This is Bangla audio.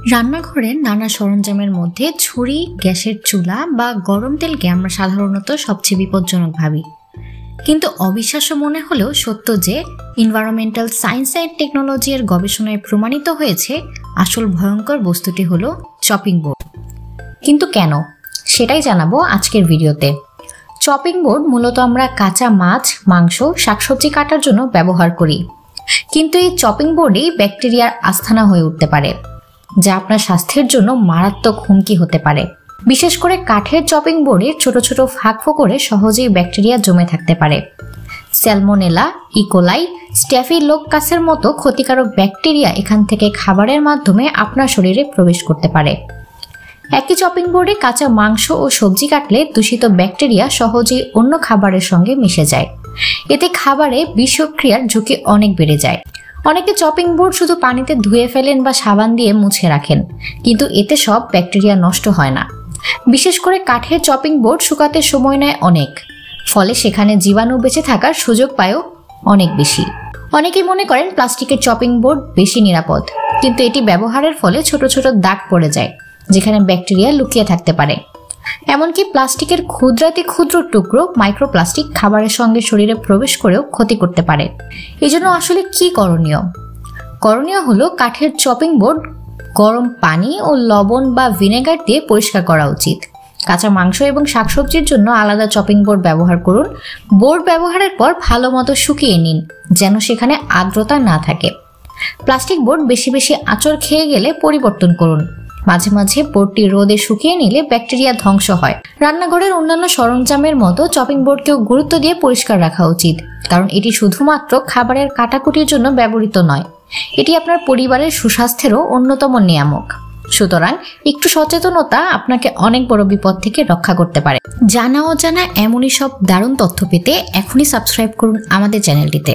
রান্নাঘরের নানা সরঞ্জামের মধ্যে ছুরি, গ্যাসের চুলা বা গরম তেলকে আমরা সাধারণত সবচেয়ে বিপজ্জনক ভাবি। কিন্তু অবিশ্বাস্য মনে হলেও সত্য যে এনভায়রনমেন্টাল সায়েন্স অ্যান্ড টেকনোলজি এর গবেষণায় প্রমাণিত হয়েছে আসল ভয়ঙ্কর বস্তুটি হলো চপিং বোর্ড। কিন্তু কেন, সেটাই জানাবো আজকের ভিডিওতে। চপিং বোর্ড মূলত আমরা কাঁচা মাছ, মাংস, শাকসবজি কাটার জন্য ব্যবহার করি। কিন্তু এই চপিং বোর্ডেই ব্যাকটেরিয়ার আস্তানা হয়ে উঠতে পারে, যা আপনার স্বাস্থ্যের জন্য মারাত্মক হুমকি হতে পারে। বিশেষ করে কাঠের চপিং বোর্ডে ছোট ছোট ফাঁক ফোকরে সহজেই ব্যাকটেরিয়া জমে থাকতে পারে। স্যালমোনেলা, ইকোলাই, স্ট্যাফিলোকোকাসের মতো ক্ষতিকারক ব্যাকটেরিয়া এখান থেকে খাবারের মাধ্যমে আপনার শরীরে প্রবেশ করতে পারে। একই চপিং বোর্ডে কাঁচা মাংস ও সবজি কাটলে দূষিত ব্যাকটেরিয়া সহজেই অন্য খাবারের সঙ্গে মিশে যায়। এতে খাবারে বিষক্রিয়ার ঝুঁকি অনেক বেড়ে যায়। অনেকে চপিং বোর্ড শুধু পানিতে ধুয়ে ফেলেন বা সাবান দিয়ে মুছে রাখেন, কিন্তু এতে সব ব্যাকটেরিয়া নষ্ট হয় না। বিশেষ করে কাঠের চপিং বোর্ড শুকাতে সময় নেয় অনেক, ফলে সেখানে জীবাণু বেঁচে থাকার সুযোগ পায়ও অনেক বেশি। অনেকেই মনে করেন প্লাস্টিকের চপিং বোর্ড বেশি নিরাপদ, কিন্তু এটি ব্যবহারের ফলে ছোট ছোট দাগ পড়ে যায়, যেখানে ব্যাকটেরিয়া লুকিয়ে থাকতে পারে। এমনকি প্লাস্টিকের ক্ষুদ্রাতি ক্ষুদ্র টুকরো মাইক্রোপ্লাস্টিক খাবারের সঙ্গে শরীরে প্রবেশ করেও ক্ষতি করতে পারে। এই জন্য আসলে কি করণীয়? করণীয় হলো কাঠের চপিং বোর্ড গরম পানি ও লবণ বা ভিনেগার দিয়ে পরিষ্কার করা উচিত। কাঁচা মাংস এবং শাকসবজির জন্য আলাদা চপিং বোর্ড ব্যবহার করুন। বোর্ড ব্যবহারের পর ভালো মতো শুকিয়ে নিন, যেন সেখানে আর্দ্রতা না থাকে। প্লাস্টিক বোর্ড বেশি বেশি আঁচড় খেয়ে গেলে পরিবর্তন করুন। মাঝে মাঝে বোর্ডটি রোদে শুকিয়ে নিলে ব্যাকটেরিয়া ধ্বংস হয়। রান্নাঘরের অন্যান্য সরঞ্জামের মতো চপিং বোর্ডকেও গুরুত্ব দিয়ে পরিষ্কার রাখা উচিত, কারণ এটি শুধুমাত্র খাবারের কাটাকুটির জন্য ব্যবহৃত নয়, এটি আপনার পরিবারের সুস্বাস্থ্যেরও অন্যতম নিয়ামক। সুতরাং একটু সচেতনতা আপনাকে অনেক বড় বিপদ থেকে রক্ষা করতে পারে। জানা অজানা এমনই সব দারুণ তথ্য পেতে এখনই সাবস্ক্রাইব করুন আমাদের চ্যানেলটিতে।